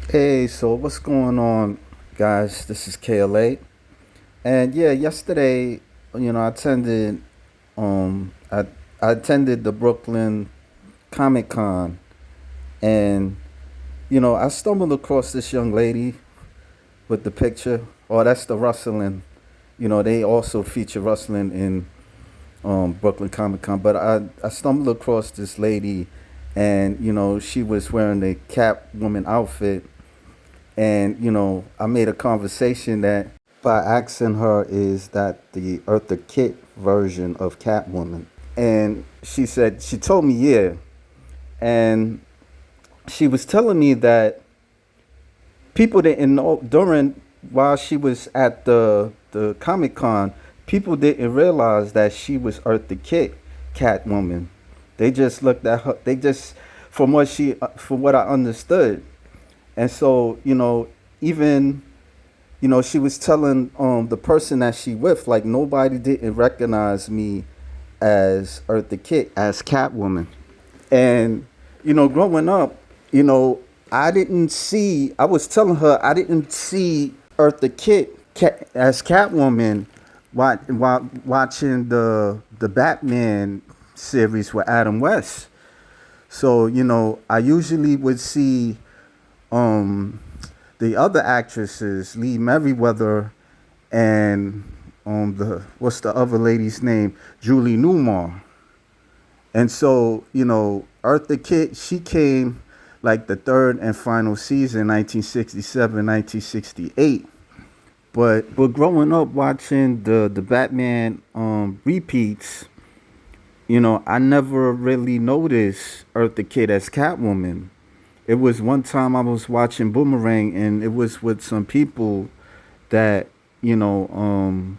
Hey, so what's going on, guys? This is KLA, and yeah, yesterday, I attended, um, I, I attended the Brooklyn Comic Con, and I stumbled across this young lady with the picture. Oh, that's the rustling. They also feature rustling in Brooklyn Comic Con, but I stumbled across this lady, and she was wearing a Catwoman outfit. And, I made a conversation that by asking her, is that the Eartha Kitt version of Catwoman? And she told me, yeah. And she was telling me that people didn't know while she was at the Comic Con, people didn't realize that she was Eartha Kitt, Catwoman. They just looked at her, from what I understood. And so, even she was telling the person that she with, like, nobody didn't recognize me as Eartha Kitt, as Catwoman. And growing up, you know, I was telling her I didn't see Eartha Kitt as Catwoman while watching the Batman series with Adam West. So, I usually would see um, the other actresses, Lee Merriweather and the what's the other lady's name, Julie Newmar. And so, Eartha Kitt, she came like the third and final season, 1967, 1968. But growing up watching the Batman repeats, I never really noticed Eartha Kitt as Catwoman. It was one time I was watching Boomerang, and it was with some people that you know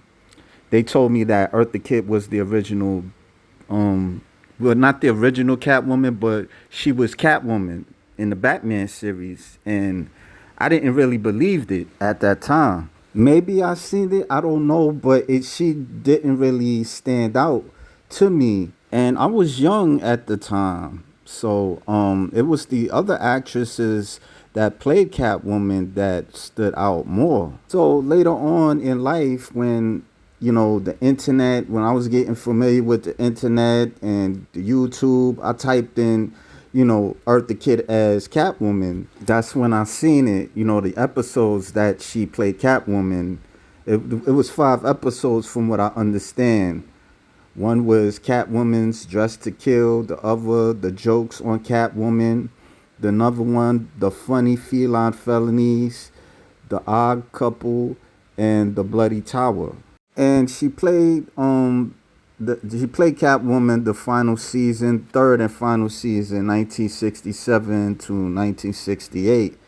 they told me that Eartha Kitt was the original, um, well, not the original Catwoman, but she was Catwoman in the Batman series, and I didn't really believe it at that time. Maybe I seen it, I don't know, but she didn't really stand out to me, and I was young at the time. So it was the other actresses that played Catwoman that stood out more. So later on in life, when the internet, when I was getting familiar with the internet and the YouTube, I typed in Eartha Kitt as Catwoman. That's when I seen it. The episodes that she played Catwoman. It was 5 episodes from what I understand. One was Catwoman's Dressed to Kill, the other, The Jokes on Catwoman, the another one, The Funny Feline Felonies, The Odd Couple, and The Bloody Tower. And she played Catwoman the final season, third and final season, 1967 to 1968.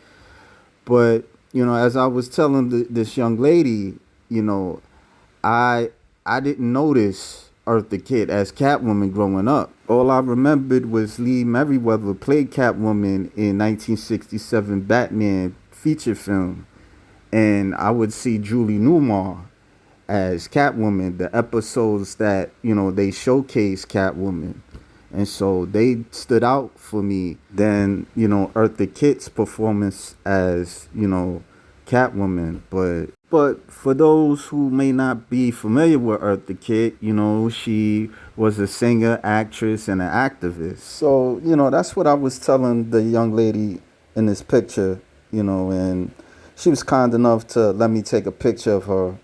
But as I was telling this young lady, you know, I I didn't notice Eartha Kitt as Catwoman growing up. All I remembered was Lee Merriweather played Catwoman in 1967 Batman feature film, and I would see Julie Newmar as Catwoman, the episodes that they showcase Catwoman, and so they stood out for me than Eartha Kitt's performance as Catwoman. But for those who may not be familiar with Eartha Kitt, she was a singer, actress, and an activist. So that's what I was telling the young lady in this picture, and she was kind enough to let me take a picture of her,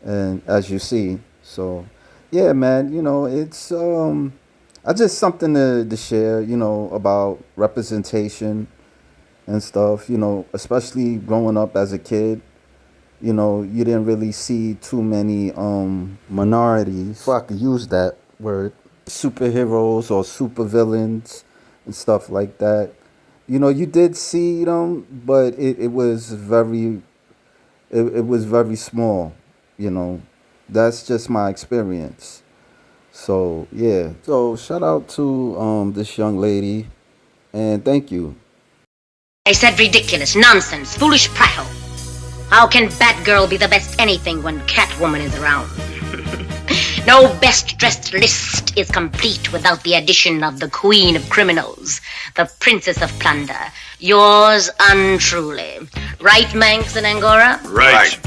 and as you see. So yeah, man, it's I just something to share, about representation and stuff, especially growing up as a kid. You didn't really see too many minorities, if I could use that word, superheroes or supervillains and stuff like that. You did see them, but it was very small, you know. That's just my experience. So yeah. So shout out to this young lady, and thank you. I said ridiculous, nonsense, foolish prattle. How can Batgirl be the best anything when Catwoman is around? No best dressed list is complete without the addition of the queen of criminals, the princess of plunder, yours untruly. Right, Manx and Angora? Right.